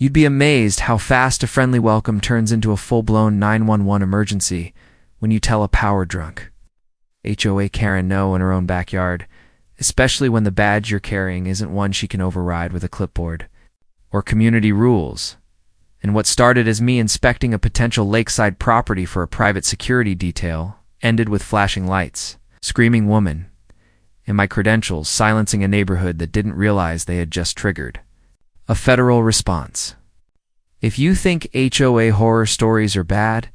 You'd be amazed how fast a friendly welcome turns into a full-blown 911 emergency when you tell a power drunk HOA Karen no in her own backyard, especially when the badge you're carrying isn't one she can override with a clipboard. Or community rules. And what started as me inspecting a potential lakeside property for a private security detail ended with flashing lights, screaming woman, and my credentials silencing a neighborhood that didn't realize they had just triggered a federal response. If you think HOA horror stories are bad,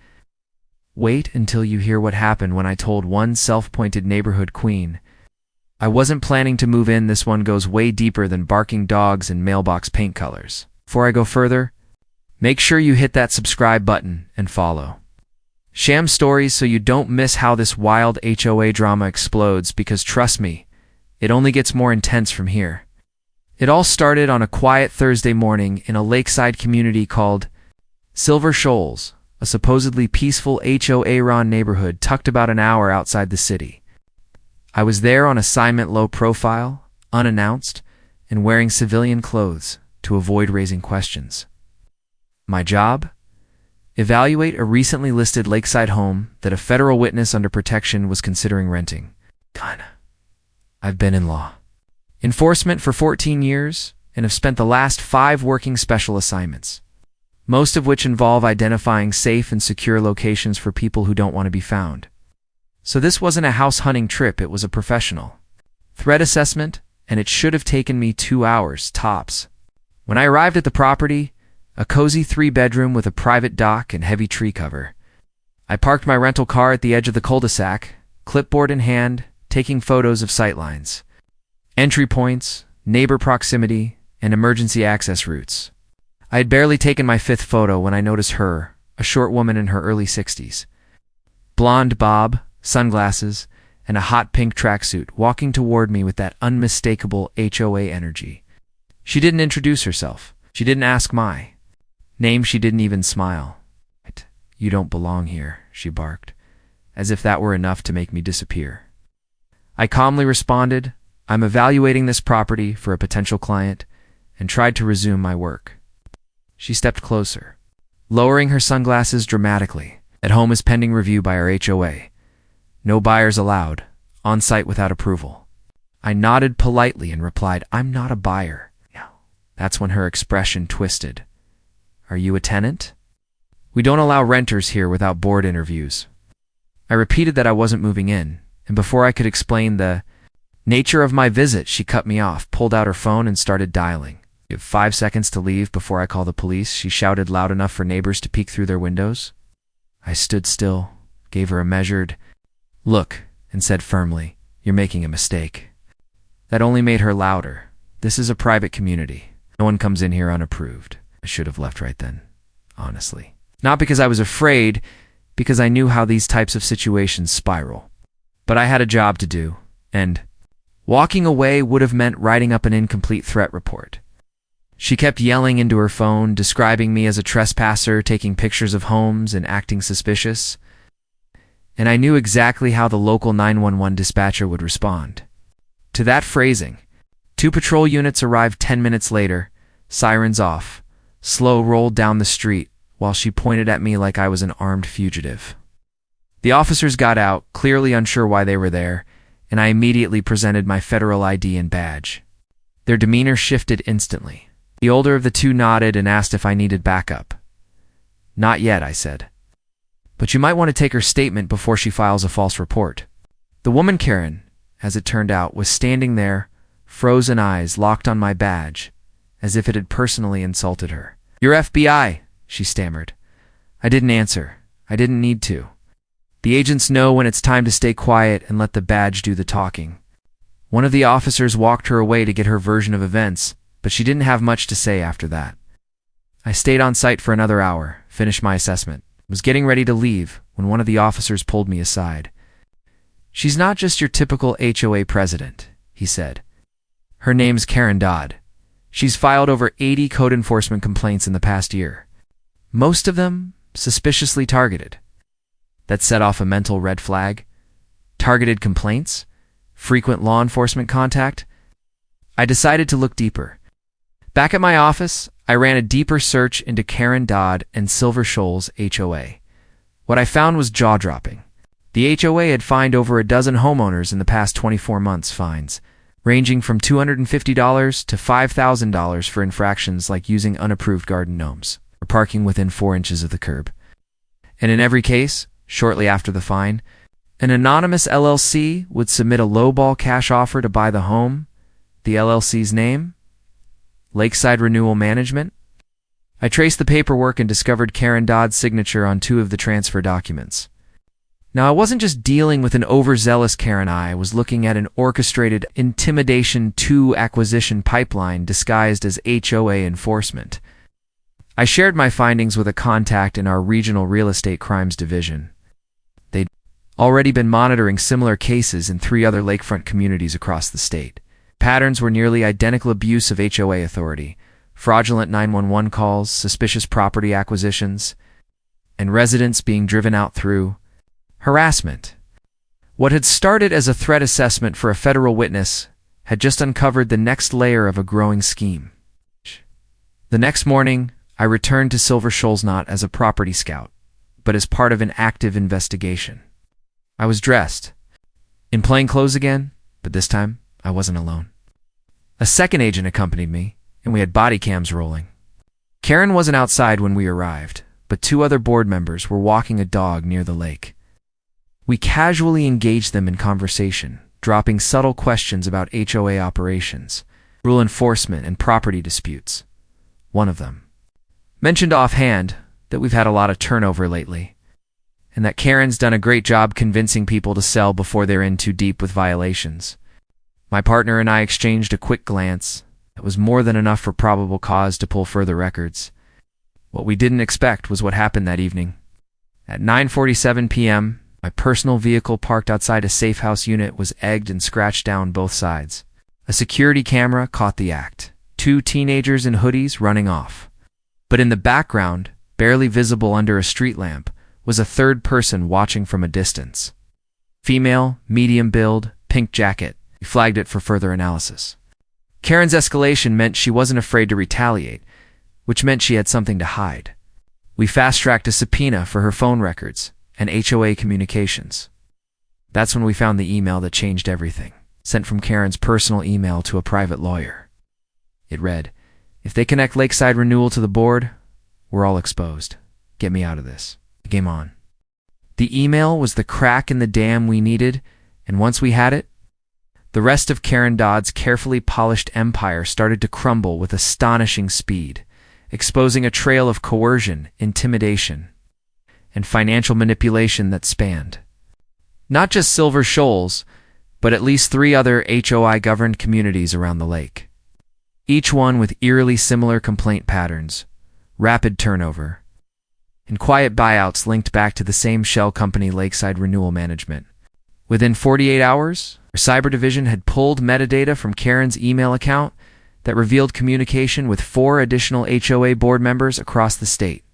wait until you hear what happened when I told one self-appointed neighborhood queen, "I wasn't planning to move in. This one goes way deeper than barking dogs and mailbox paint colors." Before I go further, make sure you hit that subscribe button and follow Sham Stories so you don't miss how this wild HOA drama explodes, because trust me, it only gets more intense from here. It all started on a quiet Thursday morning in a lakeside community called Silver Shoals, a supposedly peaceful HOA-run neighborhood tucked about an hour outside the city. I was there on assignment, low profile, unannounced, and wearing civilian clothes to avoid raising questions. My job? Evaluate a recently listed lakeside home that a federal witness under protection was considering renting. I've been in law enforcement for 14 years and have spent the last 5 working special assignments, most of which involve identifying safe and secure locations for people who don't want to be found. So this wasn't a house hunting trip, it was a professional threat assessment, and it should have taken me 2 hours, tops. When I arrived at the property, a cozy 3-bedroom with a private dock and heavy tree cover, I parked my rental car at the edge of the cul-de-sac, clipboard in hand, taking photos of sightlines, entry points, neighbor proximity, and emergency access routes. I had barely taken my 5th photo when I noticed her, a short woman in her early 60s. Blonde bob, sunglasses, and a hot pink tracksuit, walking toward me with that unmistakable HOA energy. She didn't introduce herself. She didn't ask my name. She didn't even smile. "You don't belong here," she barked, as if that were enough to make me disappear. I calmly responded, "I'm evaluating this property for a potential client," and tried to resume my work. She stepped closer, lowering her sunglasses dramatically. "At home is pending review by our HOA. No buyers allowed, on site without approval." I nodded politely and replied, "I'm not a buyer." That's when her expression twisted. "Are you a tenant?" "We don't allow renters here without board interviews." I repeated that I wasn't moving in, and before I could explain the nature of my visit, she cut me off, pulled out her phone, and started dialing. "You have 5 seconds to leave before I call the police," she shouted loud enough for neighbors to peek through their windows. I stood still, gave her a measured look, and said firmly, "You're making a mistake." That only made her louder. "This is a private community. No one comes in here unapproved." I should have left right then, honestly. Not because I was afraid, because I knew how these types of situations spiral. But I had a job to do, and walking away would have meant writing up an incomplete threat report. She kept yelling into her phone, describing me as a trespasser, taking pictures of homes, and acting suspicious. And I knew exactly how the local 911 dispatcher would respond to that phrasing. 2 patrol units arrived 10 minutes later, sirens off, slow rolled down the street, while she pointed at me like I was an armed fugitive. The officers got out, clearly unsure why they were there, and I immediately presented my federal ID and badge. Their demeanor shifted instantly. The older of the 2 nodded and asked if I needed backup. "Not yet," I said. "But you might want to take her statement before she files a false report." The woman, Karen, as it turned out, was standing there, frozen eyes locked on my badge, as if it had personally insulted her. "You're FBI," she stammered. I didn't answer. I didn't need to. The agents know when it's time to stay quiet and let the badge do the talking. One of the officers walked her away to get her version of events, but she didn't have much to say after that. I stayed on site for another hour, finished my assessment, was getting ready to leave when one of the officers pulled me aside. "She's not just your typical HOA president," he said. "Her name's Karen Dodd. She's filed over 80 code enforcement complaints in the past year. Most of them suspiciously targeted." That set off a mental red flag. Targeted complaints? Frequent law enforcement contact? I decided to look deeper. Back at my office, I ran a deeper search into Karen Dodd and Silver Shoals HOA. What I found was jaw-dropping. The HOA had fined over a dozen homeowners in the past 24 months, fines ranging from $250 to $5,000 for infractions like using unapproved garden gnomes or parking within 4 inches of the curb. And in every case, shortly after the fine, an anonymous LLC would submit a lowball cash offer to buy the home. The LLC's name? Lakeside Renewal Management? I traced the paperwork and discovered Karen Dodd's signature on 2 of the transfer documents. Now, I wasn't just dealing with an overzealous Karen. I was looking at an orchestrated intimidation 2 acquisition pipeline disguised as HOA enforcement. I shared my findings with a contact in our regional real estate crimes division. They'd already been monitoring similar cases in 3 other lakefront communities across the state. Patterns were nearly identical: abuse of HOA authority, fraudulent 911 calls, suspicious property acquisitions, and residents being driven out through harassment. What had started as a threat assessment for a federal witness had just uncovered the next layer of a growing scheme. The next morning, I returned to Silver Shoals not as a property scout, but as part of an active investigation. I was dressed, in plain clothes again, but this time I wasn't alone. A second agent accompanied me, and we had body cams rolling. Karen wasn't outside when we arrived, but 2 other board members were walking a dog near the lake. We casually engaged them in conversation, dropping subtle questions about HOA operations, rule enforcement, and property disputes. One of them mentioned offhand that we've had a lot of turnover lately, and that Karen's done a great job convincing people to sell before they're in too deep with violations. My partner and I exchanged a quick glance that was more than enough for probable cause to pull further records. What we didn't expect was what happened that evening. At 9:47 p.m., my personal vehicle parked outside a safe house unit was egged and scratched down both sides. A security camera caught the act. 2 teenagers in hoodies running off. But in the background, barely visible under a street lamp, was a third person watching from a distance. Female, medium build, pink jacket. We flagged it for further analysis. Karen's escalation meant she wasn't afraid to retaliate, which meant she had something to hide. We fast-tracked a subpoena for her phone records and HOA communications. That's when we found the email that changed everything, sent from Karen's personal email to a private lawyer. It read, "If they connect Lakeside Renewal to the board, we're all exposed. Get me out of this." Game on. The email was the crack in the dam we needed, and once we had it, the rest of Karen Dodd's carefully polished empire started to crumble with astonishing speed, exposing a trail of coercion, intimidation, and financial manipulation that spanned not just Silver Shoals, but at least 3 other HOI-governed communities around the lake. Each one with eerily similar complaint patterns, rapid turnover, and quiet buyouts linked back to the same shell company, Lakeside Renewal Management. Within 48 hours, our cyber division had pulled metadata from Karen's email account that revealed communication with 4 additional HOA board members across the state,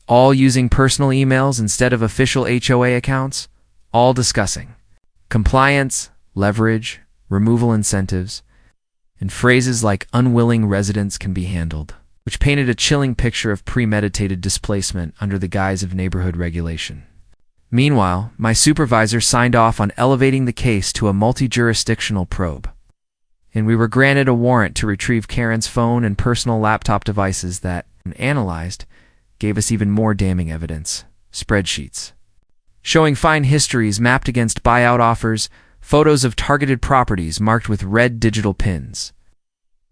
all using personal emails instead of official HOA accounts, all discussing compliance, leverage, removal incentives, and phrases like "unwilling residents can be handled," which painted a chilling picture of premeditated displacement under the guise of neighborhood regulation. Meanwhile, my supervisor signed off on elevating the case to a multi-jurisdictional probe, and we were granted a warrant to retrieve Karen's phone and personal laptop devices that, when analyzed, gave us even more damning evidence: spreadsheets showing fine histories mapped against buyout offers, photos of targeted properties marked with red digital pins,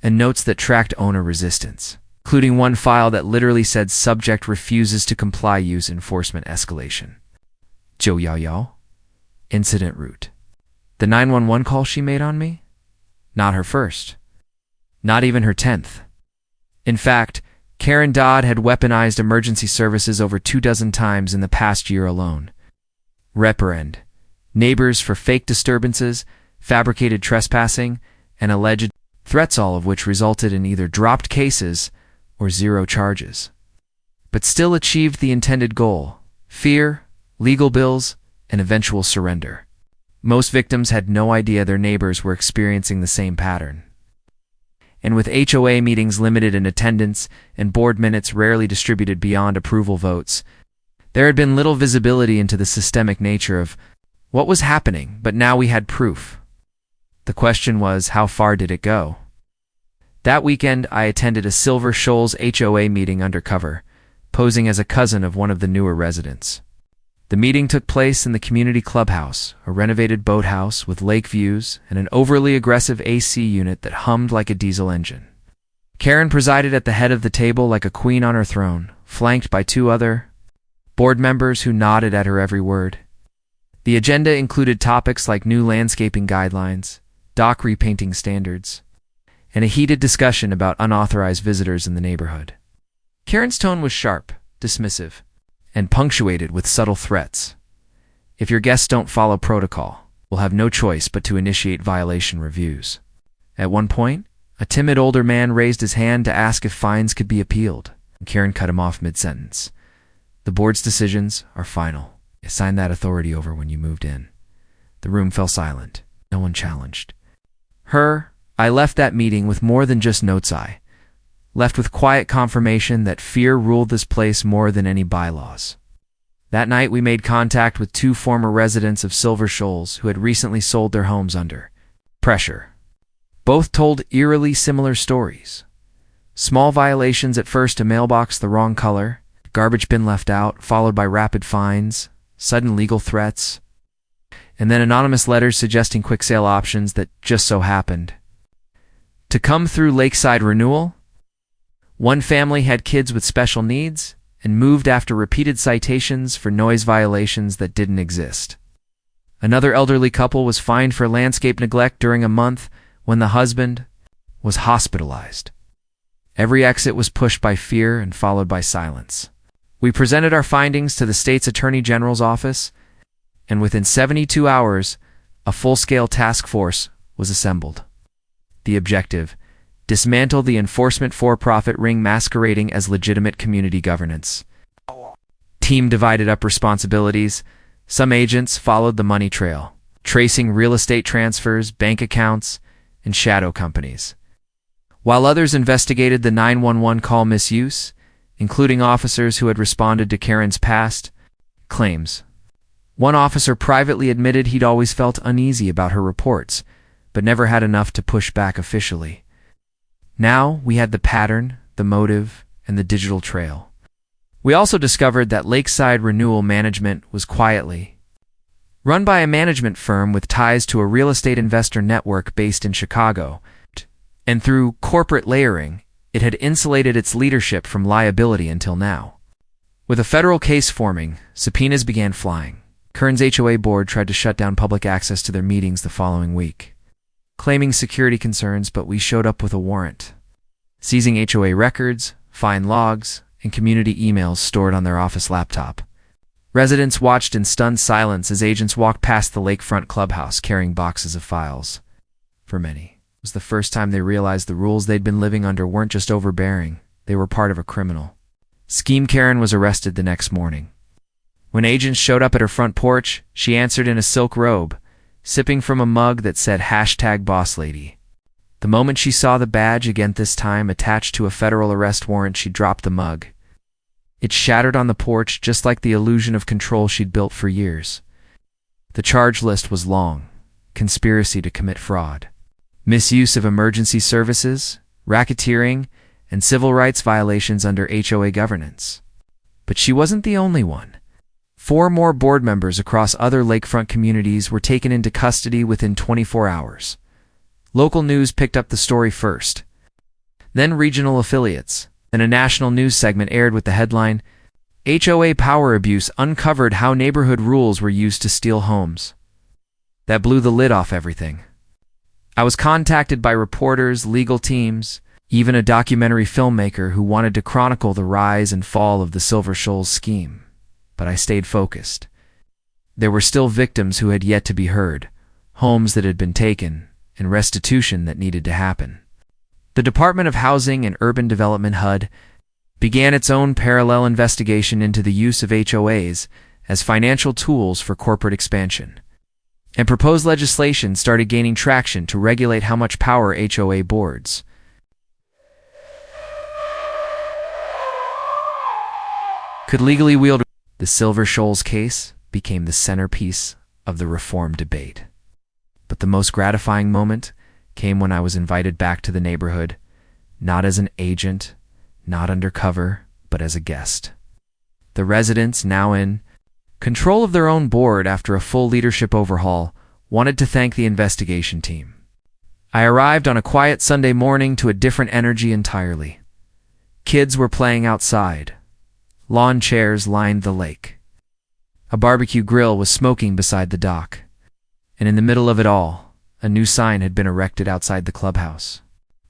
and notes that tracked owner resistance, including one file that literally said "subject refuses to comply, use enforcement escalation." Zhou Yao Yao? Incident route. The 911 call she made on me? Not her first. Not even her 10th. In fact, Karen Dodd had weaponized emergency services over 24 times in the past year alone. Reparend neighbors for fake disturbances, fabricated trespassing, and alleged threats, all of which resulted in either dropped cases or 0 charges, but still achieved the intended goal: fear, legal bills, and eventual surrender. Most victims had no idea their neighbors were experiencing the same pattern. and with HOA meetings limited in attendance and board minutes rarely distributed beyond approval votes, there had been little visibility into the systemic nature of what was happening, but now we had proof. The question was, how far did it go? That weekend, I attended a Silver Shoals HOA meeting undercover, posing as a cousin of one of the newer residents. The meeting took place in the community clubhouse, a renovated boathouse with lake views and an overly aggressive AC unit that hummed like a diesel engine. Karen presided at the head of the table like a queen on her throne, flanked by two other board members who nodded at her every word. The agenda included topics like new landscaping guidelines, dock repainting standards, and a heated discussion about unauthorized visitors in the neighborhood. Karen's tone was sharp, dismissive, and punctuated with subtle threats. If your guests don't follow protocol, we'll have no choice but to initiate violation reviews. At one point, a timid older man raised his hand to ask if fines could be appealed. Karen cut him off mid-sentence. The board's decisions are final. I signed that authority over when you moved in. The room fell silent. No one challenged. I left that meeting with more than just notes. I left with quiet confirmation that fear ruled this place more than any bylaws. That night we made contact with two former residents of Silver Shoals who had recently sold their homes under pressure. Both told eerily similar stories. Small violations at first: a mailbox the wrong color, garbage bin left out, followed by rapid fines, sudden legal threats, and then anonymous letters suggesting quick sale options that just so happened to come through lakeside renewal. One family had kids with special needs and moved after repeated citations for noise violations that didn't exist. Another elderly couple was fined for landscape neglect during a month when the husband was hospitalized. Every exit was pushed by fear and followed by silence. We presented our findings to the state's Attorney General's office, and within 72 hours, a full-scale task force was assembled. The objective: dismantle the enforcement for-profit ring masquerading as legitimate community governance. Team divided up responsibilities. Some agents followed the money trail, tracing real estate transfers, bank accounts, and shadow companies, while others investigated the 911 call misuse, including officers who had responded to Karen's past claims. One officer privately admitted he'd always felt uneasy about her reports, but never had enough to push back officially. Now we had the pattern, the motive, and the digital trail. We also discovered that Lakeside Renewal Management was quietly run by a management firm with ties to a real estate investor network based in Chicago, and through corporate layering, it had insulated its leadership from liability until now. With a federal case forming, subpoenas began flying. Kern's HOA board tried to shut down public access to their meetings the following week, claiming security concerns, but we showed up with a warrant, seizing HOA records, fine logs, and community emails stored on their office laptop. Residents watched in stunned silence as agents walked past the lakefront clubhouse carrying boxes of files. For many, it was the first time they realized the rules they'd been living under weren't just overbearing, they were part of a criminal scheme. Karen was arrested the next morning. When agents showed up at her front porch, she answered in a silk robe, sipping from a mug that said #BossLady. The moment she saw the badge, again this time attached to a federal arrest warrant, she dropped the mug. It shattered on the porch, just like the illusion of control she'd built for years. The charge list was long: conspiracy to commit fraud, misuse of emergency services, racketeering, and civil rights violations under HOA governance. But she wasn't the only one. 4 more board members across other lakefront communities were taken into custody within 24 hours. Local news picked up the story first, then regional affiliates, and a national news segment aired with the headline, "HOA Power Abuse Uncovered How Neighborhood Rules Were Used to Steal Homes." That blew the lid off everything. I was contacted by reporters, legal teams, even a documentary filmmaker who wanted to chronicle the rise and fall of the Silver Shoals scheme. But I stayed focused. There were still victims who had yet to be heard, homes that had been taken, and restitution that needed to happen. The Department of Housing and Urban Development (HUD) began its own parallel investigation into the use of HOAs as financial tools for corporate expansion, and proposed legislation started gaining traction to regulate how much power HOA boards could legally wield. The Silver Shoals case became the centerpiece of the reform debate. But the most gratifying moment came when I was invited back to the neighborhood, not as an agent, not undercover, but as a guest. The residents, now in control of their own board after a full leadership overhaul, wanted to thank the investigation team. I arrived on a quiet Sunday morning to a different energy entirely. Kids were playing outside. Lawn chairs lined the lake. A barbecue grill was smoking beside the dock. And in the middle of it all, a new sign had been erected outside the clubhouse.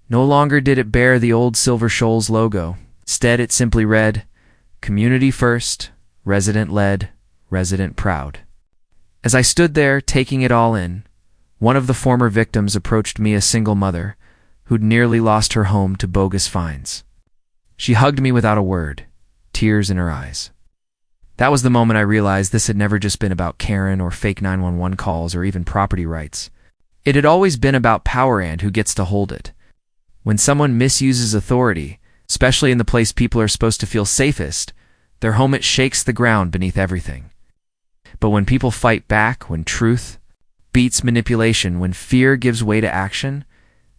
No longer did it bear the old Silver Shoals logo. Instead, it simply read, "Community first, resident led, resident proud." As I stood there, taking it all in, one of the former victims approached me, a single mother who'd nearly lost her home to bogus fines. She hugged me without a word, tears in her eyes. That was the moment I realized this had never just been about Karen or fake 911 calls or even property rights. It had always been about power and who gets to hold it. When someone misuses authority, especially in the place people are supposed to feel safest, their home, it shakes the ground beneath everything. But when people fight back, when truth beats manipulation, when fear gives way to action,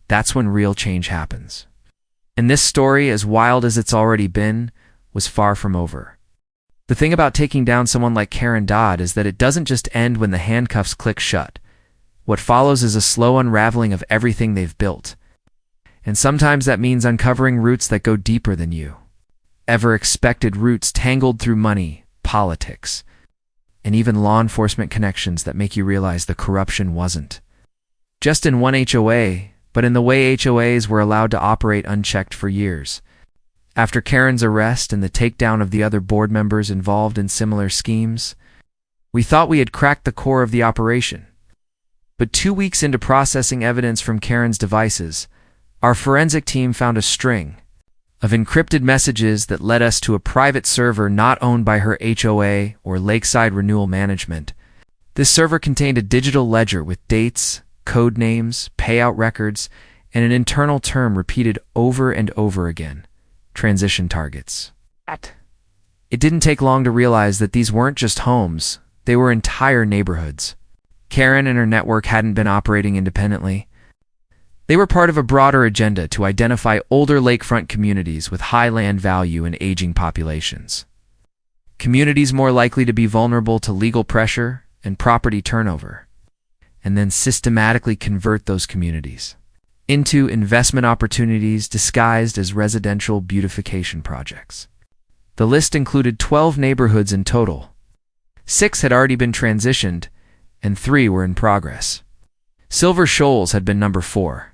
that's when real change happens. And this story, as wild as it's already been, was far from over. The thing about taking down someone like Karen Dodd is that it doesn't just end when the handcuffs click shut. What follows is a slow unraveling of everything they've built. And sometimes that means uncovering roots that go deeper than you. Ever expected roots tangled through money, politics, and even law enforcement connections that make you realize the corruption wasn't just in one HOA, but in the way HOAs were allowed to operate unchecked for years. After Karen's arrest and the takedown of the other board members involved in similar schemes, we thought we had cracked the core of the operation. But 2 weeks into processing evidence from Karen's devices, our forensic team found a string of encrypted messages that led us to a private server not owned by her HOA or Lakeside Renewal Management. This server contained a digital ledger with dates, code names, payout records, and an internal term repeated over and over again: transition targets. It didn't take long to realize that these weren't just homes, they were entire neighborhoods. Karen and her network hadn't been operating independently. They were part of a broader agenda to identify older lakefront communities with high land value and aging populations. Communities more likely to be vulnerable to legal pressure and property turnover, and then systematically convert those communities into investment opportunities disguised as residential beautification projects. The list included 12 neighborhoods in total. 6 had already been transitioned, and 3 were in progress. Silver Shoals had been number 4.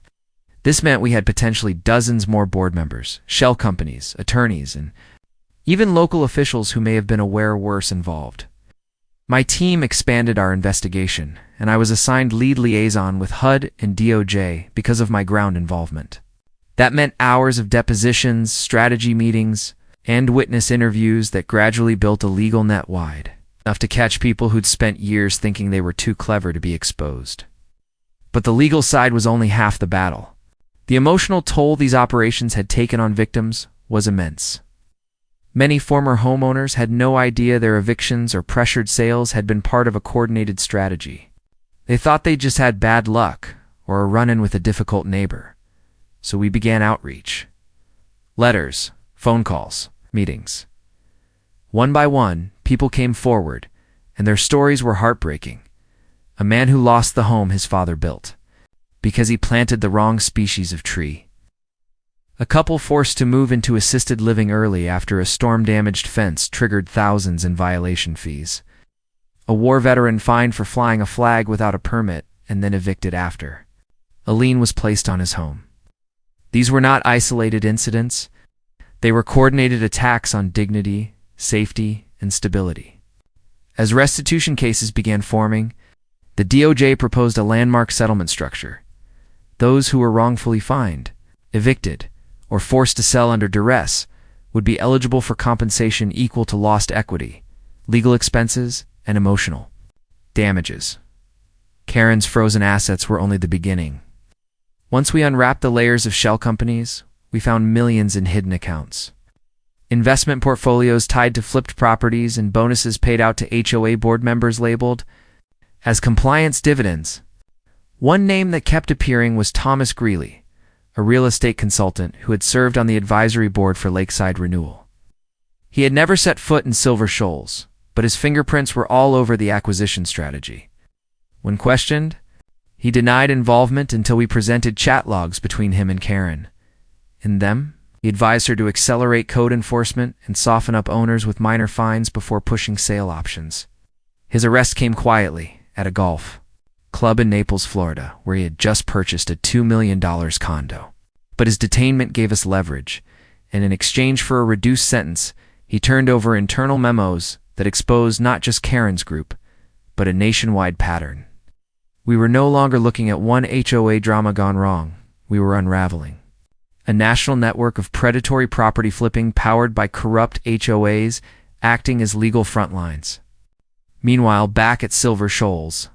This meant we had potentially dozens more board members, shell companies, attorneys, and even local officials who may have been aware or worse involved. My team expanded our investigation, and I was assigned lead liaison with HUD and DOJ because of my ground involvement. That meant hours of depositions, strategy meetings, and witness interviews that gradually built a legal net wide, enough to catch people who'd spent years thinking they were too clever to be exposed. But the legal side was only half the battle. The emotional toll these operations had taken on victims was immense. Many former homeowners had no idea their evictions or pressured sales had been part of a coordinated strategy. They thought they just had bad luck or a run-in with a difficult neighbor. So we began outreach. Letters, phone calls, meetings. One by one, people came forward, and their stories were heartbreaking. A man who lost the home his father built because he planted the wrong species of tree. A couple forced to move into assisted living early after a storm-damaged fence triggered thousands in violation fees. A war veteran fined for flying a flag without a permit and then evicted after. A lien was placed on his home. These were not isolated incidents. They were coordinated attacks on dignity, safety, and stability. As restitution cases began forming, the DOJ proposed a landmark settlement structure. Those who were wrongfully fined, evicted, or forced to sell under duress would be eligible for compensation equal to lost equity, legal expenses, and emotional damages. Karen's frozen assets were only the beginning. Once we unwrapped the layers of shell companies, we found millions in hidden accounts. investment portfolios tied to flipped properties, and bonuses paid out to HOA board members labeled as compliance dividends. One name that kept appearing was Thomas Greeley, a real estate consultant who had served on the advisory board for Lakeside Renewal. He had never set foot in Silver Shoals, but his fingerprints were all over the acquisition strategy. When questioned, he denied involvement until we presented chat logs between him and Karen. In them, he advised her to accelerate code enforcement and soften up owners with minor fines before pushing sale options. His arrest came quietly at a golf club in Naples, Florida, where he had just purchased a $2 million condo. But his detainment gave us leverage, and in exchange for a reduced sentence, he turned over internal memos that exposed not just Karen's group, but a nationwide pattern. We were no longer looking at one HOA drama gone wrong. We were unraveling a national network of predatory property flipping powered by corrupt HOAs acting as legal front lines. Meanwhile, back at Silver Shoals,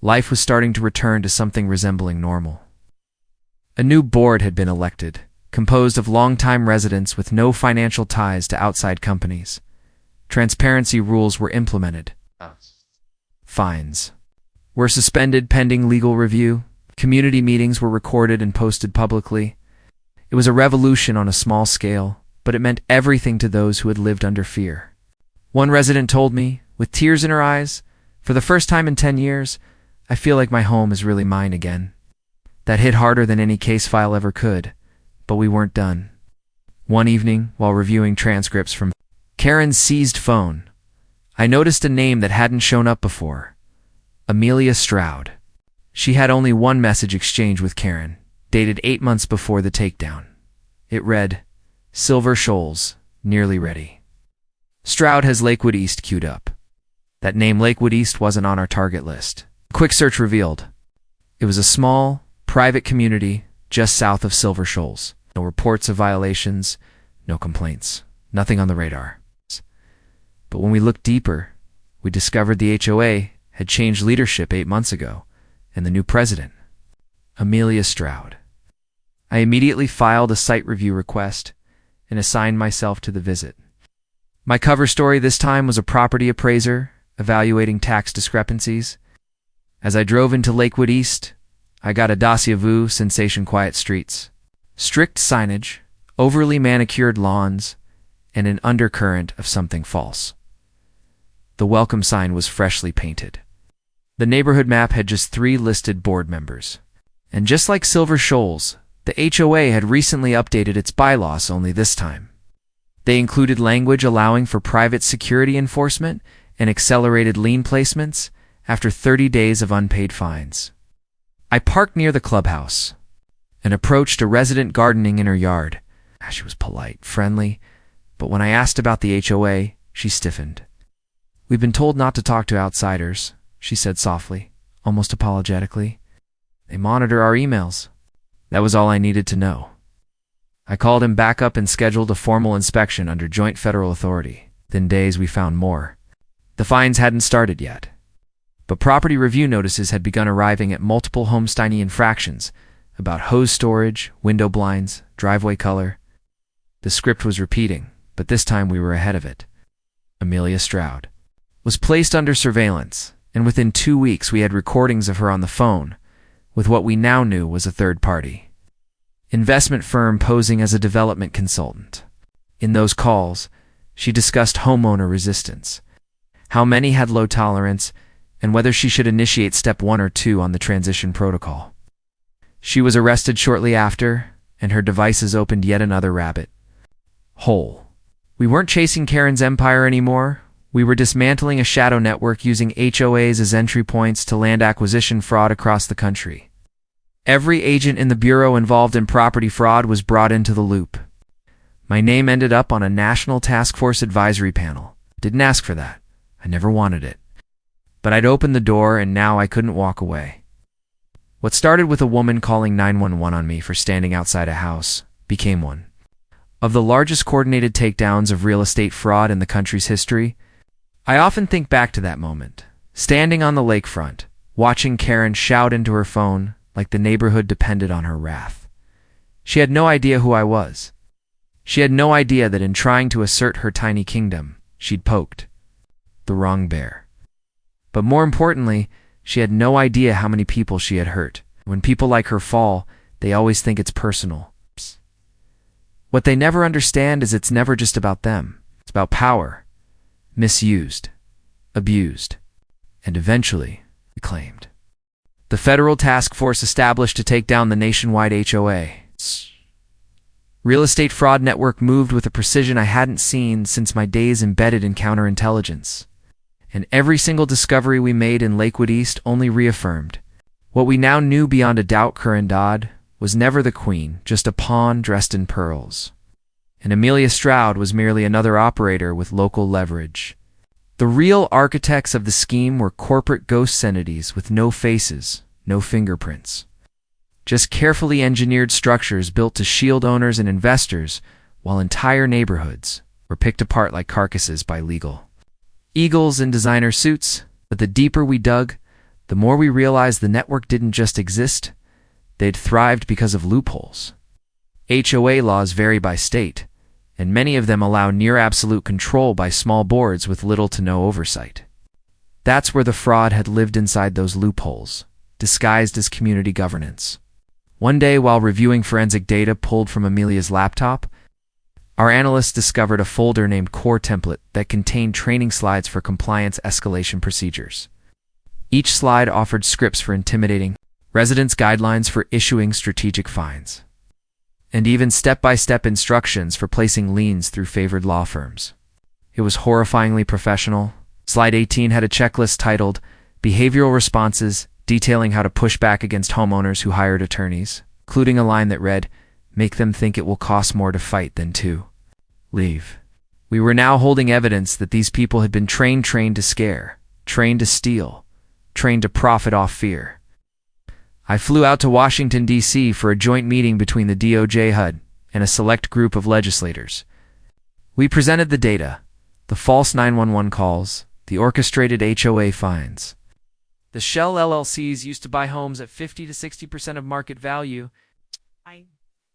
life was starting to return to something resembling normal. A new board had been elected, composed of longtime residents with no financial ties to outside companies. Transparency rules were implemented. Fines were suspended pending legal review. Community meetings were recorded and posted publicly. It was a revolution on a small scale, but it meant everything to those who had lived under fear. One resident told me, with tears in her eyes, "For the first time in 10 years, I feel like my home is really mine again." That hit harder than any case file ever could, but we weren't done. One evening, while reviewing transcripts from Karen's seized phone, I noticed a name that hadn't shown up before: Amelia Stroud. She had only one message exchange with Karen, dated 8 months before the takedown. It read, "Silver Shoals, nearly ready." Stroud has Lakewood East queued up. That name Lakewood East wasn't on our target list. Quick search revealed it was a small, private community just south of Silver Shoals. No reports of violations, no complaints, nothing on the radar. But when we looked deeper, we discovered the HOA had changed leadership 8 months ago, and the new president, Amelia Stroud. I immediately filed a site review request and assigned myself to the visit. My cover story this time was a property appraiser evaluating tax discrepancies. As I drove into Lakewood East, I got a déjà vu sensation: quiet streets, strict signage, overly manicured lawns, and an undercurrent of something false. The welcome sign was freshly painted. The neighborhood map had just 3 listed board members. And just like Silver Shoals, the HOA had recently updated its bylaws, only this time they included language allowing for private security enforcement and accelerated lien placements after 30 days of unpaid fines. I parked near the clubhouse and approached a resident gardening in her yard. She was polite, friendly, but when I asked about the HOA, she stiffened. "We've been told not to talk to outsiders," she said softly, almost apologetically. "They monitor our emails." That was all I needed to know. I called him back up and scheduled a formal inspection under joint federal authority. Within days, we found more. The fines hadn't started yet, but property review notices had begun arriving at multiple Homesteiny infractions about hose storage, window blinds, driveway color. The script was repeating, but this time we were ahead of it. Amelia Stroud was placed under surveillance, and within 2 weeks we had recordings of her on the phone with what we now knew was a third-party investment firm posing as a development consultant. In those calls, she discussed homeowner resistance, how many had low tolerance, and whether she should initiate step 1 or 2 on the transition protocol. She was arrested shortly after, and her devices opened yet another rabbit hole. We weren't chasing Karen's empire anymore. We were dismantling a shadow network using HOAs as entry points to land acquisition fraud across the country. Every agent in the bureau involved in property fraud was brought into the loop. My name ended up on a national task force advisory panel. Didn't ask for that. I never wanted it. But I'd opened the door, and now I couldn't walk away. What started with a woman calling 911 on me for standing outside a house became one of the largest coordinated takedowns of real estate fraud in the country's history. I often think back to that moment, standing on the lakefront, watching Karen shout into her phone like the neighborhood depended on her wrath. She had no idea who I was. She had no idea that in trying to assert her tiny kingdom, she'd poked the wrong bear. But more importantly, she had no idea how many people she had hurt. When people like her fall, they always think it's personal. What they never understand is it's never just about them. It's about power, misused, abused, and eventually reclaimed. The federal task force established to take down the nationwide HOA real estate fraud network moved with a precision I hadn't seen since my days embedded in counterintelligence. And every single discovery we made in Lakewood East only reaffirmed what we now knew beyond a doubt. Curran Dodd was never the queen, just a pawn dressed in pearls. And Amelia Stroud was merely another operator with local leverage. The real architects of the scheme were corporate ghost entities with no faces, no fingerprints. Just carefully engineered structures built to shield owners and investors, while entire neighborhoods were picked apart like carcasses by legal eagles in designer suits. But the deeper we dug, the more we realized the network didn't just exist, they'd thrived because of loopholes. HOA laws vary by state, and many of them allow near absolute control by small boards with little to no oversight. That's where the fraud had lived, inside those loopholes, disguised as community governance. One day, while reviewing forensic data pulled from Amelia's laptop, our analysts discovered a folder named Core Template that contained training slides for compliance escalation procedures. Each slide offered scripts for intimidating residents, guidelines for issuing strategic fines, and even step-by-step instructions for placing liens through favored law firms. It was horrifyingly professional. Slide 18 had a checklist titled Behavioral Responses, detailing how to push back against homeowners who hired attorneys, including a line that read, "Make them think it will cost more to fight than to leave." We were now holding evidence that these people had been trained to scare, trained to steal, trained to profit off fear. I flew out to Washington, D.C. for a joint meeting between the DOJ HUD and a select group of legislators. We presented the data, the false 911 calls, the orchestrated HOA fines. The shell LLCs used to buy homes at 50 to 60% of market value,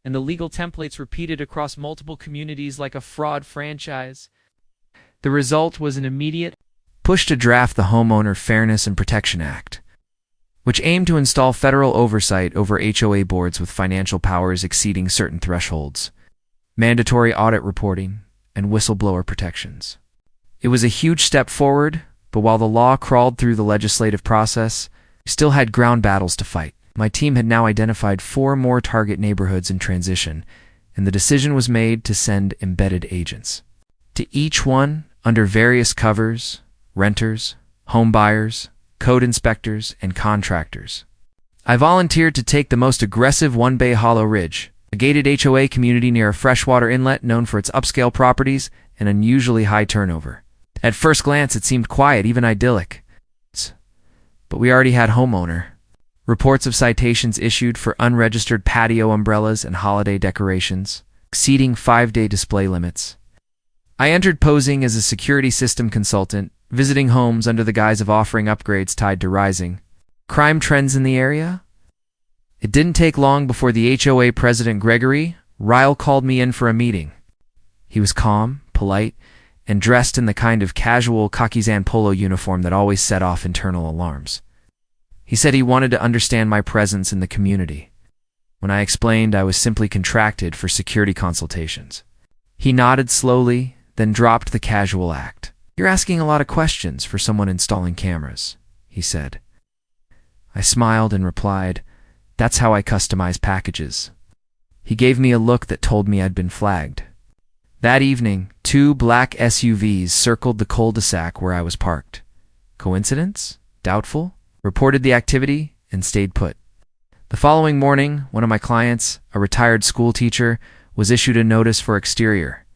and the legal templates repeated across multiple communities like a fraud franchise. The result was an immediate push to draft the Homeowner Fairness and Protection Act, which aimed to install federal oversight over HOA boards with financial powers exceeding certain thresholds, mandatory audit reporting, and whistleblower protections. It was a huge step forward, but while the law crawled through the legislative process, we still had ground battles to fight. My team had now identified 4 more target neighborhoods in transition, and the decision was made to send embedded agents to each one under various covers: renters, home buyers, code inspectors, and contractors. I volunteered to take the most aggressive One Bay Hollow Ridge, a gated HOA community near a freshwater inlet known for its upscale properties and unusually high turnover. At first glance, it seemed quiet, even idyllic. But we already had homeowner reports of citations issued for unregistered patio umbrellas and holiday decorations, exceeding 5-day display limits. I entered posing as a security system consultant, visiting homes under the guise of offering upgrades tied to rising crime trends in the area. It didn't take long before the HOA president, Gregory Ryle, called me in for a meeting. He was calm, polite, and dressed in the kind of casual khakizan polo uniform that always set off internal alarms. He said he wanted to understand my presence in the community. When I explained I was simply contracted for security consultations, he nodded slowly, then dropped the casual act. "You're asking a lot of questions for someone installing cameras," he said. I smiled and replied, "That's how I customize packages." He gave me a look that told me I'd been flagged. That evening, 2 black SUVs circled the cul-de-sac where I was parked. Coincidence? Doubtful. Reported the activity and stayed put. The following morning, one of my clients, a retired school teacher, was issued a notice for exterior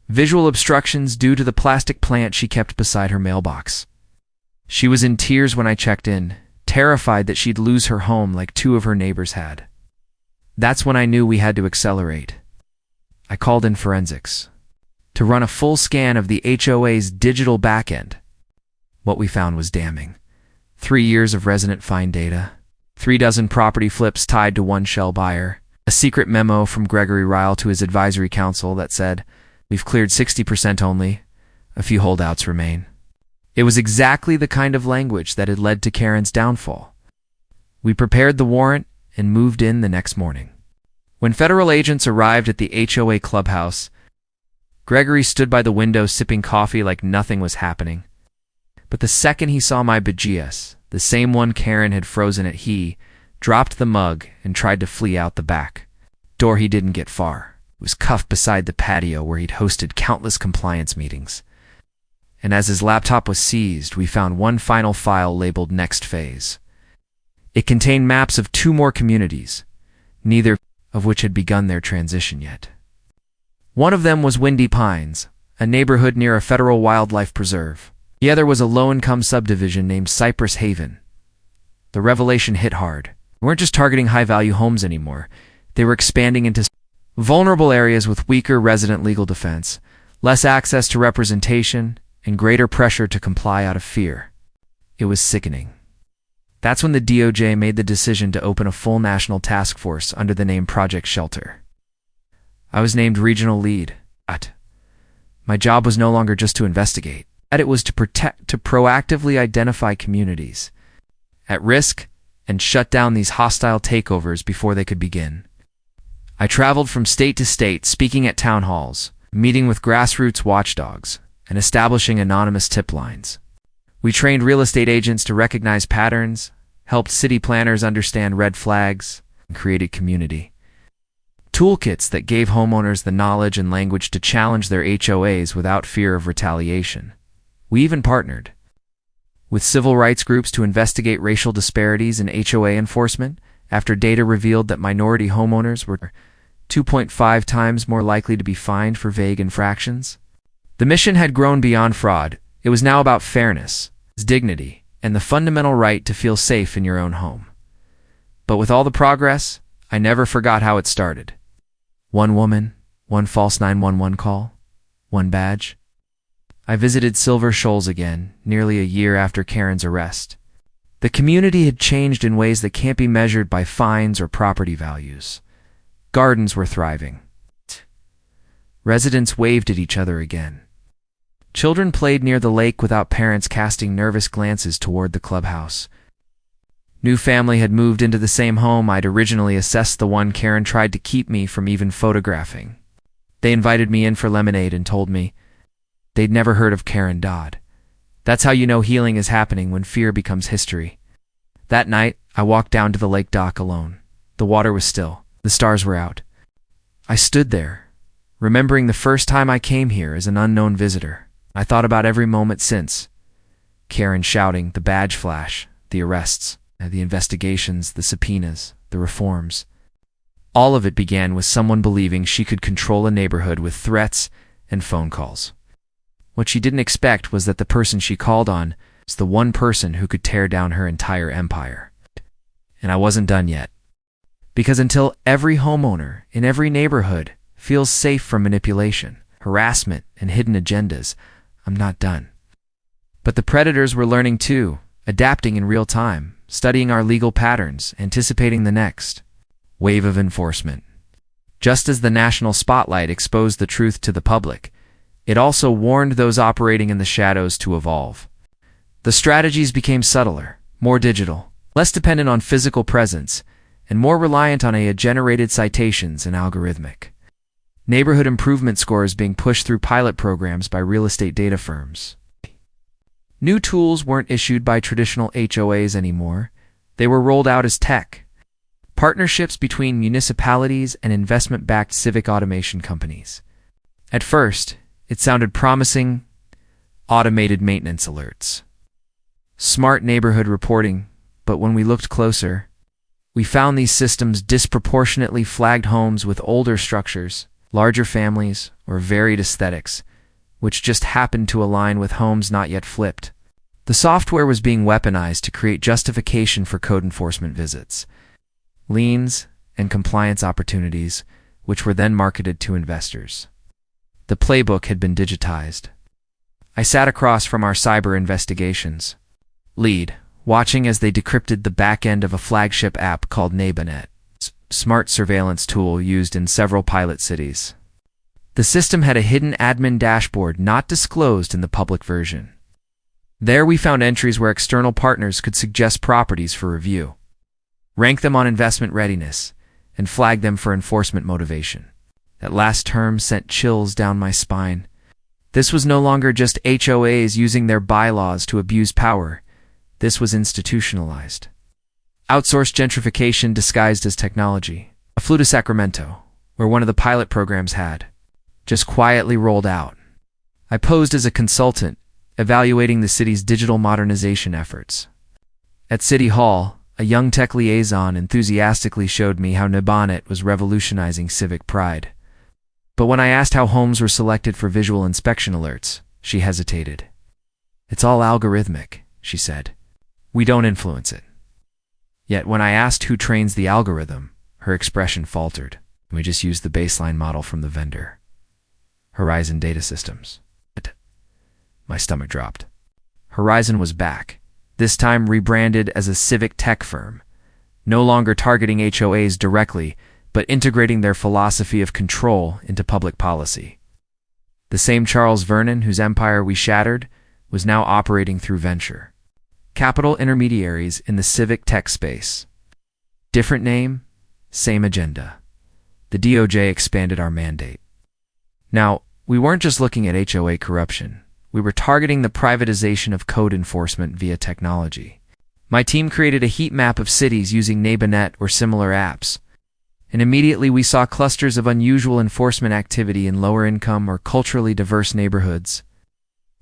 visual obstructions due to the plastic plant she kept beside her mailbox. She was in tears when I checked in, terrified that she'd lose her home like 2 of her neighbors had. That's when I knew we had to accelerate. I called in forensics to run a full scan of the HOA's digital backend. What we found was damning. 3 years of resident fine data, 36 property flips tied to one shell buyer, A secret memo from Gregory Ryle to his advisory council that said, "We've cleared 60% only. A few holdouts remain." It was exactly the kind of language that had led to Karen's downfall. We prepared the warrant and moved in the next morning. When federal agents arrived at the HOA clubhouse, Gregory stood by the window sipping coffee like nothing was happening. But the second he saw my bejeas, the same one Karen had frozen at, he dropped the mug and tried to flee out the back door. He didn't get far. He was cuffed beside the patio where he'd hosted countless compliance meetings. And as his laptop was seized, we found one final file labeled Next Phase. It contained maps of 2 more communities, neither of which had begun their transition yet. One of them was Windy Pines, a neighborhood near a federal wildlife preserve. The other was a low-income subdivision named Cypress Haven. The revelation hit hard. They weren't just targeting high-value homes anymore. They were expanding into vulnerable areas with weaker resident legal defense, less access to representation, and greater pressure to comply out of fear. It was sickening. That's when the DOJ made the decision to open a full national task force under the name Project Shelter. I was named regional lead. My job was no longer just to investigate. It was to proactively identify communities at risk and shut down these hostile takeovers before they could begin. I traveled from state to state, speaking at town halls, meeting with grassroots watchdogs, and establishing anonymous tip lines. We trained real estate agents to recognize patterns, helped city planners understand red flags, and created community toolkits that gave homeowners the knowledge and language to challenge their HOAs without fear of retaliation. We even partnered with civil rights groups to investigate racial disparities in HOA enforcement after data revealed that minority homeowners were 2.5 times more likely to be fined for vague infractions. The mission had grown beyond fraud. It was now about fairness, dignity, and the fundamental right to feel safe in your own home. But with all the progress, I never forgot how it started. One woman, one false 911 call, one badge. I visited Silver Shoals again, nearly a year after Karen's arrest. The community had changed in ways that can't be measured by fines or property values. Gardens were thriving. Residents waved at each other again. Children played near the lake without parents casting nervous glances toward the clubhouse. New family had moved into the same home I'd originally assessed, the one Karen tried to keep me from even photographing. They invited me in for lemonade and told me they'd never heard of Karen Dodd. That's how you know healing is happening, when fear becomes history. That night, I walked down to the lake dock alone. The water was still. The stars were out. I stood there, remembering the first time I came here as an unknown visitor. I thought about every moment since. Karen shouting, the badge flash, the arrests, the investigations, the subpoenas, the reforms. All of it began with someone believing she could control a neighborhood with threats and phone calls. What she didn't expect was that the person she called on was the one person who could tear down her entire empire. And I wasn't done yet. Because until every homeowner in every neighborhood feels safe from manipulation, harassment, and hidden agendas, I'm not done. But the predators were learning too, adapting in real time, studying our legal patterns, anticipating the next wave of enforcement. Just as the national spotlight exposed the truth to the public, it also warned those operating in the shadows to evolve. The strategies became subtler, more digital, less dependent on physical presence, and more reliant on AI-generated citations and algorithmic neighborhood improvement scores being pushed through pilot programs by real estate data firms. New tools weren't issued by traditional HOAs anymore. They were rolled out as tech partnerships between municipalities and investment-backed civic automation companies. At first, it sounded promising: automated maintenance alerts, smart neighborhood reporting, but when we looked closer, we found these systems disproportionately flagged homes with older structures, larger families, or varied aesthetics, which just happened to align with homes not yet flipped. The software was being weaponized to create justification for code enforcement visits, liens, and compliance opportunities, which were then marketed to investors. The playbook had been digitized. I sat across from our cyber investigations lead, watching as they decrypted the back end of a flagship app called Neighbornet. smart surveillance tool used in several pilot cities. The system had a hidden admin dashboard not disclosed in the public version. There we found entries where external partners could suggest properties for review, rank them on investment readiness, and flag them for enforcement motivation. That last term sent chills down my spine. This was no longer just HOAs using their bylaws to abuse power. This was institutionalized. Outsourced gentrification disguised as technology. I flew to Sacramento, where one of the pilot programs had just quietly rolled out. I posed as a consultant, evaluating the city's digital modernization efforts. At City Hall, a young tech liaison enthusiastically showed me how Nibonet was revolutionizing civic pride. But when I asked how homes were selected for visual inspection alerts, she hesitated. "It's all algorithmic," she said. "We don't influence it." Yet when I asked who trains the algorithm, her expression faltered. "We just use the baseline model from the vendor. Horizon Data Systems." My stomach dropped. Horizon was back, this time rebranded as a civic tech firm, no longer targeting HOAs directly, but integrating their philosophy of control into public policy. The same Charles Vernon whose empire we shattered was now operating through venture capital intermediaries in the civic tech space. Different name, same agenda. The DOJ expanded our mandate. Now, we weren't just looking at HOA corruption. We were targeting the privatization of code enforcement via technology. My team created a heat map of cities using Nibonet or similar apps, and immediately we saw clusters of unusual enforcement activity in lower-income or culturally diverse neighborhoods.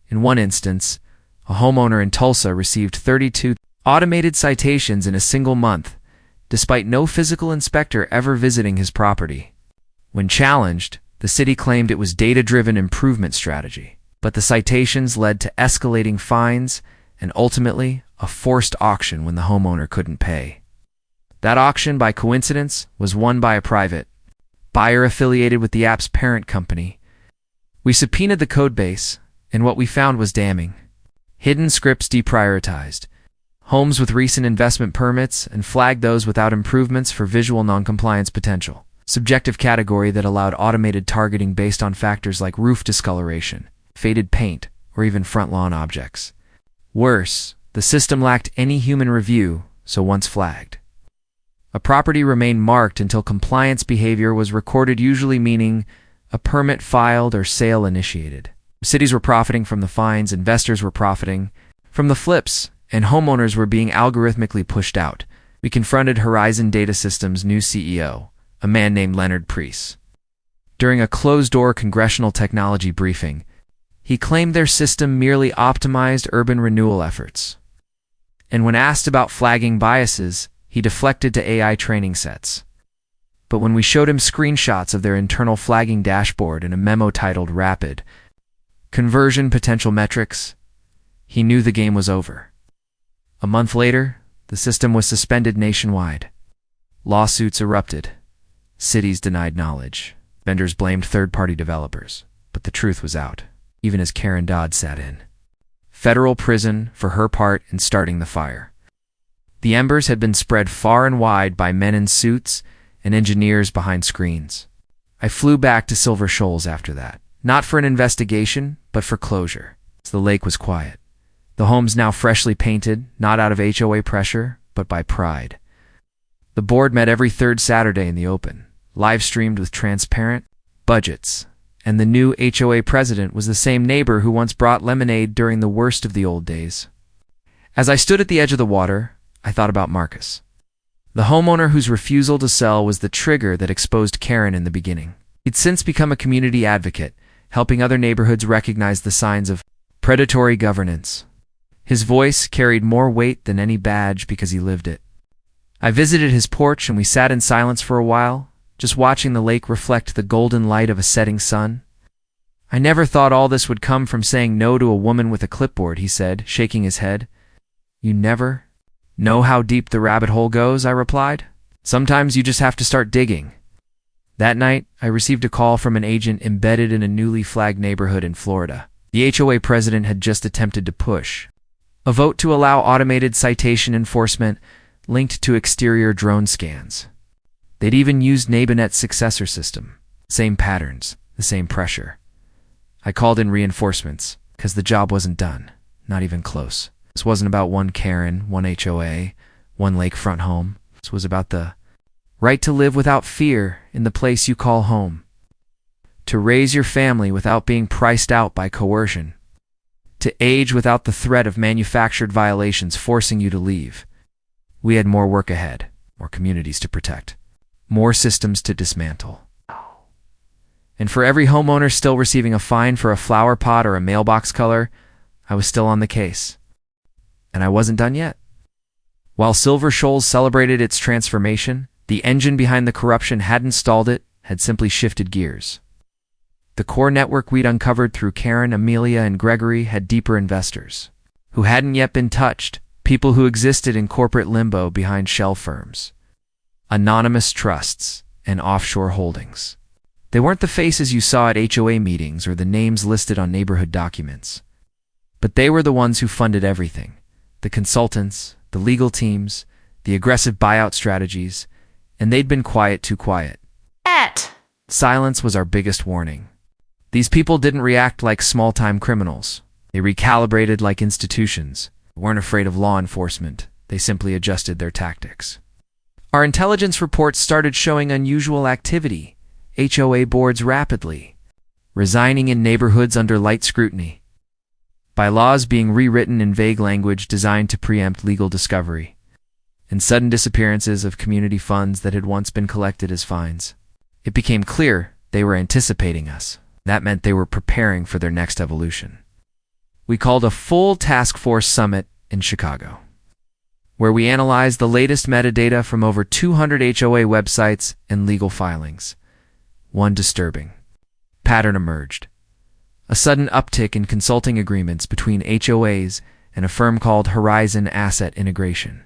In one instance, a homeowner in Tulsa received 32 automated citations in a single month, despite no physical inspector ever visiting his property. When challenged, the city claimed it was data-driven improvement strategy, but the citations led to escalating fines and ultimately a forced auction when the homeowner couldn't pay. That auction, by coincidence, was won by a private buyer affiliated with the app's parent company. We subpoenaed the codebase, and what we found was damning. Hidden scripts deprioritized homes with recent investment permits and flagged those without improvements for visual noncompliance potential. Subjective category that allowed automated targeting based on factors like roof discoloration, faded paint, or even front lawn objects. Worse, the system lacked any human review, so once flagged, a property remained marked until compliance behavior was recorded, usually meaning a permit filed or sale initiated. Cities were profiting from the fines, investors were profiting from the flips, and homeowners were being algorithmically pushed out. We confronted Horizon Data Systems' new CEO, a man named Leonard Priest. During a closed-door congressional technology briefing, he claimed their system merely optimized urban renewal efforts. And when asked about flagging biases, he deflected to AI training sets. But when we showed him screenshots of their internal flagging dashboard and a memo titled Rapid Conversion Potential Metrics, he knew the game was over. A month later, the system was suspended nationwide. Lawsuits erupted. Cities denied knowledge. Vendors blamed third-party developers. But the truth was out, even as Karen Dodd sat in federal prison for her part in starting the fire. The embers had been spread far and wide by men in suits and engineers behind screens. I flew back to Silver Shoals after that, not for an investigation, but for closure. The lake was quiet. The homes now freshly painted, not out of HOA pressure, but by pride. The board met every third Saturday in the open, live-streamed with transparent budgets, and the new HOA president was the same neighbor who once brought lemonade during the worst of the old days. As I stood at the edge of the water, I thought about Marcus, the homeowner whose refusal to sell was the trigger that exposed Karen in the beginning. He'd since become a community advocate, helping other neighborhoods recognize the signs of predatory governance. His voice carried more weight than any badge because he lived it. I visited his porch and we sat in silence for a while, just watching the lake reflect the golden light of a setting sun. "I never thought all this would come from saying no to a woman with a clipboard," he said, shaking his head. "You never know how deep the rabbit hole goes," I replied. "Sometimes you just have to start digging." That night, I received a call from an agent embedded in a newly flagged neighborhood in Florida. The HOA president had just attempted to push a vote to allow automated citation enforcement linked to exterior drone scans. They'd even used NeighborNet's successor system. Same patterns, the same pressure. I called in reinforcements, because the job wasn't done. Not even close. This wasn't about one Karen, one HOA, one lakefront home. This was about the right to live without fear in the place you call home. To raise your family without being priced out by coercion. To age without the threat of manufactured violations forcing you to leave. We had more work ahead, more communities to protect, more systems to dismantle. And for every homeowner still receiving a fine for a flower pot or a mailbox color, I was still on the case. And I wasn't done yet. While Silver Shoals celebrated its transformation, the engine behind the corruption hadn't stalled it, had simply shifted gears. The core network we'd uncovered through Karen, Amelia, and Gregory had deeper investors, who hadn't yet been touched, people who existed in corporate limbo behind shell firms, anonymous trusts, and offshore holdings. They weren't the faces you saw at HOA meetings or the names listed on neighborhood documents. But they were the ones who funded everything. The consultants, the legal teams, the aggressive buyout strategies, and they'd been quiet too quiet. Silence was our biggest warning. These people didn't react like small-time criminals. They recalibrated like institutions. They weren't afraid of law enforcement. They simply adjusted their tactics. Our intelligence reports started showing unusual activity. HOA boards rapidly, resigning in neighborhoods under light scrutiny. Bylaws being rewritten in vague language designed to preempt legal discovery. And sudden disappearances of community funds that had once been collected as fines. It became clear they were anticipating us. That meant they were preparing for their next evolution. We called a full task force summit in Chicago, where we analyzed the latest metadata from over 200 HOA websites and legal filings. One disturbing pattern emerged. A sudden uptick in consulting agreements between HOAs and a firm called Horizon Asset Integration.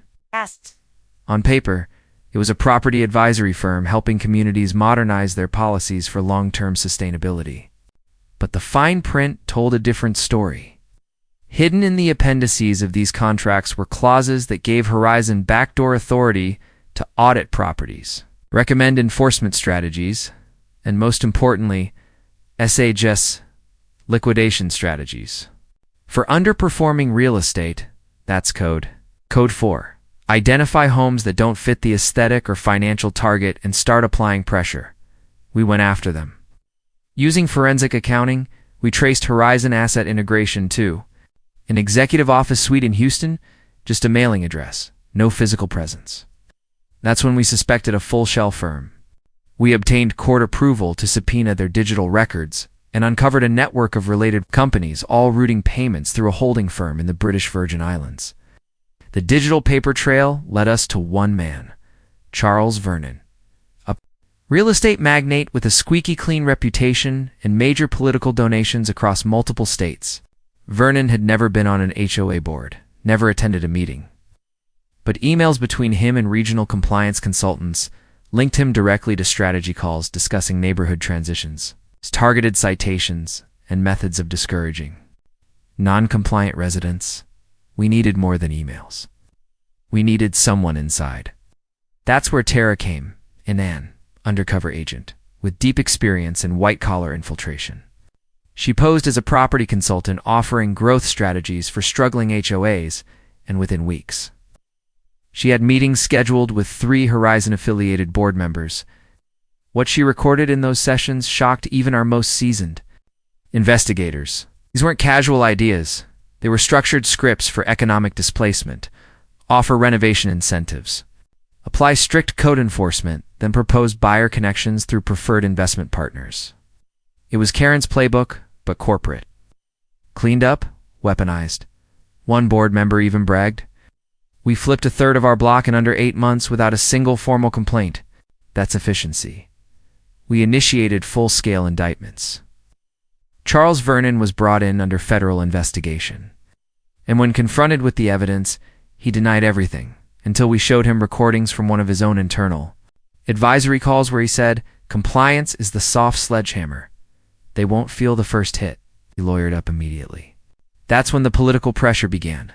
On paper, it was a property advisory firm helping communities modernize their policies for long-term sustainability. But the fine print told a different story. Hidden in the appendices of these contracts were clauses that gave Horizon backdoor authority to audit properties, recommend enforcement strategies, and most importantly, SHS liquidation strategies. For underperforming real estate, that's code. Code 4. Identify homes that don't fit the aesthetic or financial target and start applying pressure. We went after them. Using forensic accounting, we traced Horizon Asset Integration to an executive office suite in Houston, just a mailing address, no physical presence. That's when we suspected a full shell firm. We obtained court approval to subpoena their digital records and uncovered a network of related companies all routing payments through a holding firm in the British Virgin Islands. The digital paper trail led us to one man, Charles Vernon, a real estate magnate with a squeaky clean reputation and major political donations across multiple states. Vernon had never been on an HOA board, never attended a meeting. But emails between him and regional compliance consultants linked him directly to strategy calls discussing neighborhood transitions, targeted citations, and methods of discouraging non-compliant residents. We needed more than emails. We needed someone inside. That's where Tara came, an undercover agent, with deep experience in white-collar infiltration. She posed as a property consultant offering growth strategies for struggling HOAs, and within weeks, she had meetings scheduled with 3 Horizon-affiliated board members. What she recorded in those sessions shocked even our most seasoned investigators. These weren't casual ideas. They were structured scripts for economic displacement, offer renovation incentives, apply strict code enforcement, then propose buyer connections through preferred investment partners. It was Karen's playbook, but corporate. Cleaned up, weaponized. One board member even bragged, "We flipped a third of our block in under 8 months without a single formal complaint." That's efficiency. We initiated full-scale indictments. Charles Vernon was brought in under federal investigation. And when confronted with the evidence, he denied everything, until we showed him recordings from one of his own internal advisory calls where he said, "Compliance is the soft sledgehammer. They won't feel the first hit." He lawyered up immediately. That's when the political pressure began.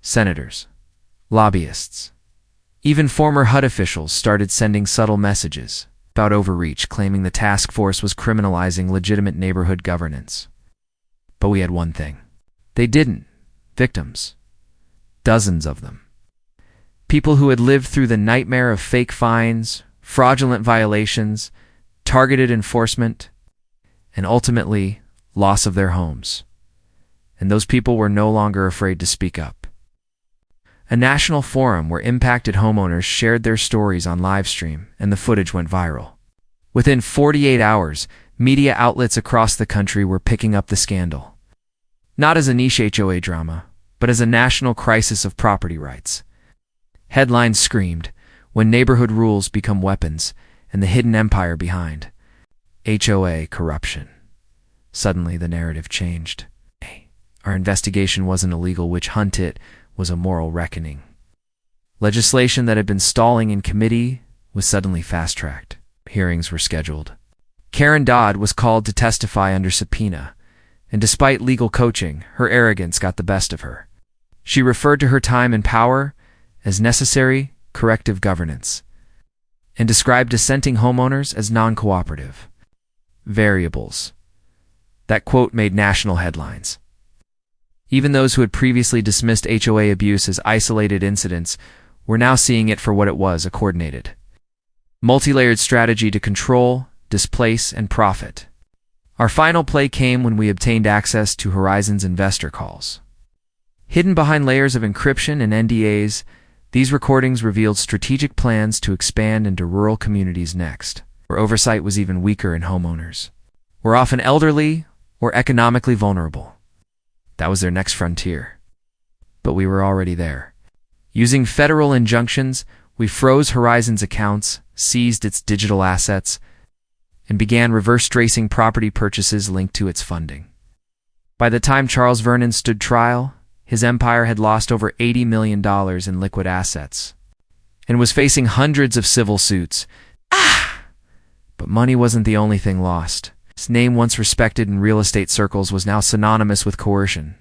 Senators, lobbyists, Even former HUD officials started sending subtle messages about overreach, claiming the task force was criminalizing legitimate neighborhood governance. But we had one thing. They didn't. Victims. Dozens of them. People who had lived through the nightmare of fake fines, fraudulent violations, targeted enforcement, and ultimately, loss of their homes. And those people were no longer afraid to speak up. A national forum where impacted homeowners shared their stories on livestream, and the footage went viral. Within 48 hours, media outlets across the country were picking up the scandal. Not as a niche HOA drama, but as a national crisis of property rights. Headlines screamed, "When neighborhood rules become weapons, and the hidden empire behind. HOA corruption." Suddenly, the narrative changed. Our investigation wasn't a legal witch hunt, it was a moral reckoning. Legislation that had been stalling in committee was suddenly fast-tracked. Hearings were scheduled. Karen Dodd was called to testify under subpoena, and despite legal coaching, her arrogance got the best of her. She referred to her time in power as necessary corrective governance, and described dissenting homeowners as non-cooperative variables. That quote made national headlines. Even those who had previously dismissed HOA abuse as isolated incidents were now seeing it for what it was, a coordinated, multi-layered strategy to control, displace, and profit. Our final play came when we obtained access to Horizon's investor calls. Hidden behind layers of encryption and NDAs, these recordings revealed strategic plans to expand into rural communities next, where oversight was even weaker in homeowners, were often elderly or economically vulnerable. That was their next frontier. But we were already there. Using federal injunctions, we froze Horizon's accounts, seized its digital assets, and began reverse tracing property purchases linked to its funding. By the time Charles Vernon stood trial, his empire had lost over $80 million in liquid assets and was facing hundreds of civil suits. But money wasn't the only thing lost. His name, once respected in real estate circles, was now synonymous with coercion.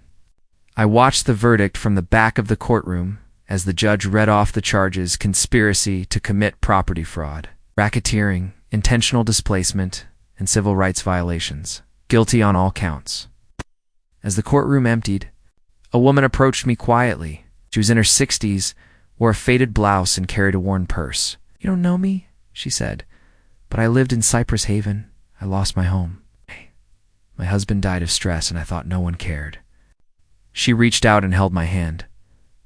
I watched the verdict from the back of the courtroom as the judge read off the charges: conspiracy to commit property fraud, racketeering, intentional displacement, and civil rights violations. Guilty on all counts. As the courtroom emptied, a woman approached me quietly. She was in her 60s, wore a faded blouse, and carried a worn purse. "You don't know me?" she said. "But I lived in Cypress Haven. I lost my home. My husband died of stress, and I thought no one cared." She reached out and held my hand.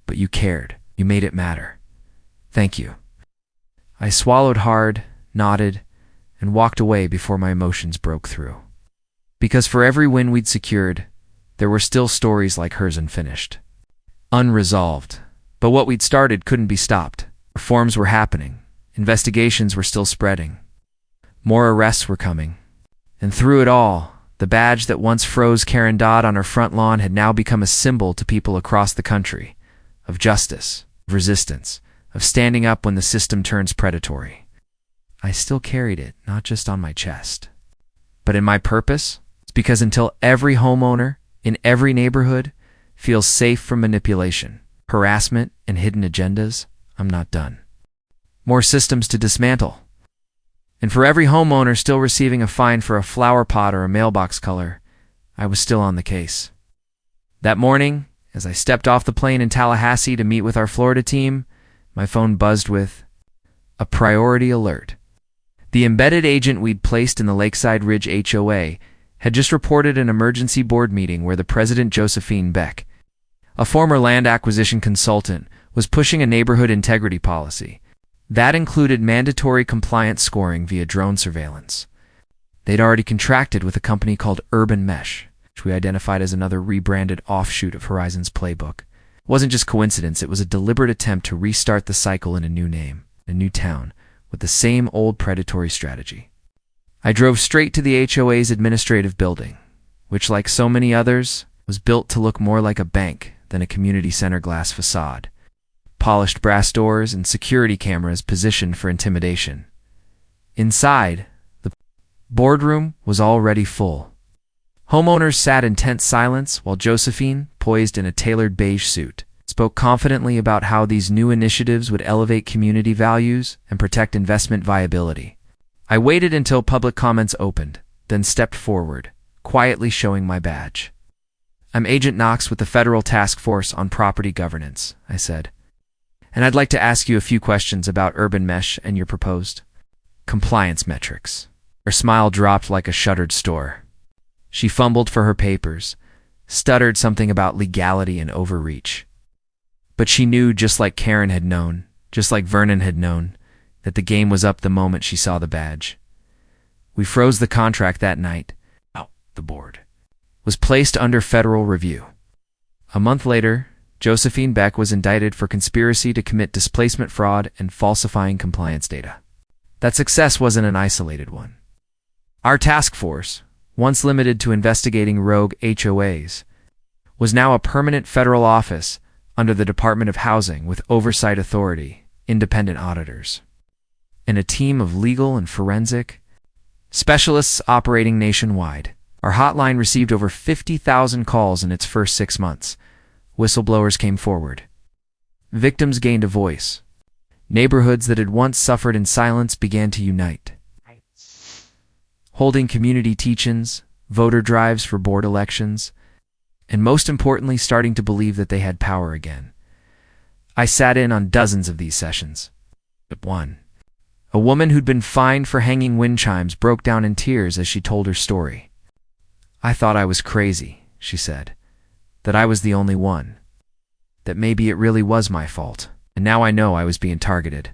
"But you cared. You made it matter. Thank you." I swallowed hard, nodded, and walked away before my emotions broke through. Because for every win we'd secured, there were still stories like hers unfinished, unresolved. But what we'd started couldn't be stopped. Reforms were happening. Investigations were still spreading. More arrests were coming. And through it all, the badge that once froze Karen Dodd on her front lawn had now become a symbol to people across the country, of justice, of resistance, of standing up when the system turns predatory. I still carried it, not just on my chest, but in my purpose. It's because until every homeowner in every neighborhood feels safe from manipulation, harassment, and hidden agendas, I'm not done. More systems to dismantle. And for every homeowner still receiving a fine for a flower pot or a mailbox color, I was still on the case. That morning, as I stepped off the plane in Tallahassee to meet with our Florida team, my phone buzzed with a priority alert. The embedded agent we'd placed in the Lakeside Ridge HOA had just reported an emergency board meeting where the president, Josephine Beck, a former land acquisition consultant, was pushing a neighborhood integrity policy. That included mandatory compliance scoring via drone surveillance. They'd already contracted with a company called Urban Mesh, which we identified as another rebranded offshoot of Horizon's playbook. It wasn't just coincidence, it was a deliberate attempt to restart the cycle in a new name, a new town, with the same old predatory strategy. I drove straight to the HOA's administrative building, which, like so many others, was built to look more like a bank than a community center glass facade. Polished brass doors and security cameras positioned for intimidation. Inside, the boardroom was already full. Homeowners sat in tense silence while Josephine, poised in a tailored beige suit, spoke confidently about how these new initiatives would elevate community values and protect investment viability. I waited until public comments opened, then stepped forward, quietly showing my badge. "I'm Agent Knox with the Federal Task Force on Property Governance," I said. "And I'd like to ask you a few questions about urban mesh and your proposed compliance metrics." Her smile dropped like a shuttered store. She fumbled for her papers, stuttered something about legality and overreach. But she knew, just like Karen had known, just like Vernon had known, that the game was up the moment she saw the badge. We froze the contract that night. The board was placed under federal review. A month later, Josephine Beck was indicted for conspiracy to commit displacement fraud and falsifying compliance data. That success wasn't an isolated one. Our task force, once limited to investigating rogue HOAs, was now a permanent federal office under the Department of Housing with oversight authority, independent auditors, and a team of legal and forensic specialists operating nationwide. Our hotline received over 50,000 calls in its first 6 months. Whistleblowers came forward. Victims gained a voice. Neighborhoods that had once suffered in silence began to unite. Holding community teach-ins, voter drives for board elections, and most importantly, starting to believe that they had power again. I sat in on dozens of these sessions. But one, a woman who'd been fined for hanging wind chimes, broke down in tears as she told her story. "I thought I was crazy," she said, "that I was the only one, that maybe it really was my fault. And now I know I was being targeted.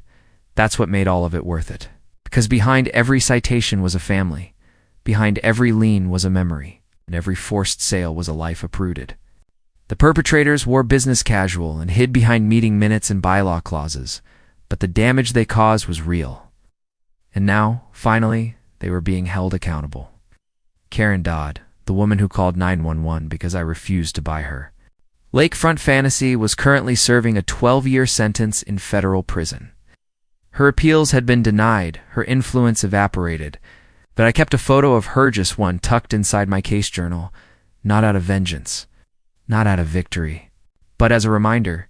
That's what made all of it worth it. Because behind every citation was a family, behind every lien was a memory, and every forced sale was a life uprooted. The perpetrators wore business casual and hid behind meeting minutes and bylaw clauses, but the damage they caused was real. And now, finally, they were being held accountable." Karen Dodd, the woman who called 911 because I refused to buy her Lakefront fantasy, was currently serving a 12-year sentence in federal prison. Her appeals had been denied, her influence evaporated, but I kept a photo of her, just one, tucked inside my case journal, not out of vengeance, not out of victory, but as a reminder,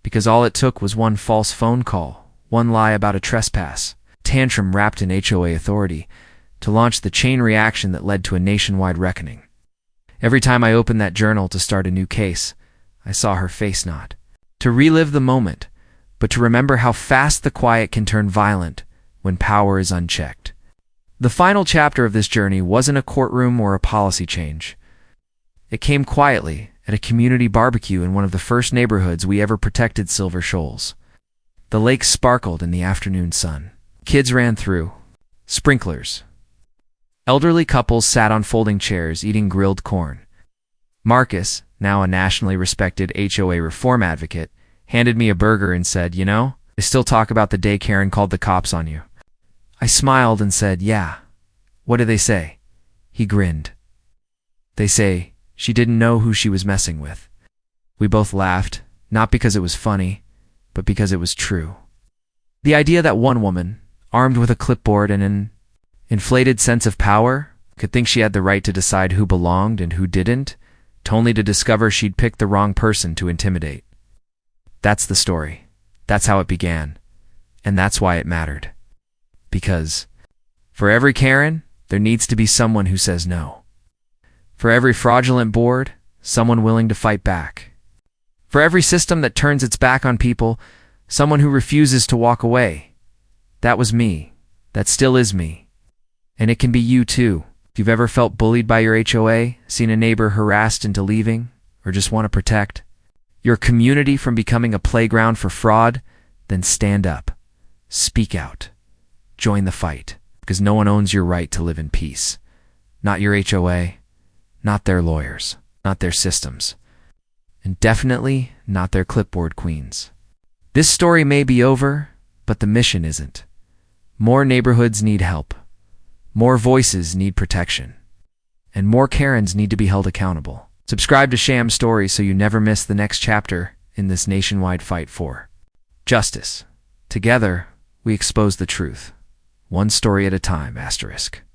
because all it took was one false phone call, one lie about a trespass, tantrum wrapped in HOA authority, to launch the chain reaction that led to a nationwide reckoning. Every time I opened that journal to start a new case, I saw her face nod. To relive the moment, but to remember how fast the quiet can turn violent when power is unchecked. The final chapter of this journey wasn't a courtroom or a policy change. It came quietly at a community barbecue in one of the first neighborhoods we ever protected, Silver Shoals. The lake sparkled in the afternoon sun. Kids ran through. Sprinklers. Elderly couples sat on folding chairs eating grilled corn. Marcus, now a nationally respected HOA reform advocate, handed me a burger and said, "You know, they still talk about the day Karen called the cops on you." I smiled and said, "Yeah. What do they say?" He grinned. "They say she didn't know who she was messing with." We both laughed, not because it was funny, but because it was true. The idea that one woman, armed with a clipboard and an inflated sense of power, could think she had the right to decide who belonged and who didn't, only to discover she'd picked the wrong person to intimidate. That's the story. That's how it began. And that's why it mattered. Because for every Karen, there needs to be someone who says no. For every fraudulent board, someone willing to fight back. For every system that turns its back on people, someone who refuses to walk away. That was me. That still is me. And it can be you too. If you've ever felt bullied by your HOA, seen a neighbor harassed into leaving, or just want to protect your community from becoming a playground for fraud, then stand up. Speak out. Join the fight, because no one owns your right to live in peace. Not your HOA, not their lawyers, not their systems, and definitely not their clipboard queens. This story may be over, but the mission isn't. More neighborhoods need help. More voices need protection. And more Karens need to be held accountable. Subscribe to Sham Stories so you never miss the next chapter in this nationwide fight for justice. Together, we expose the truth. One story at a time, **.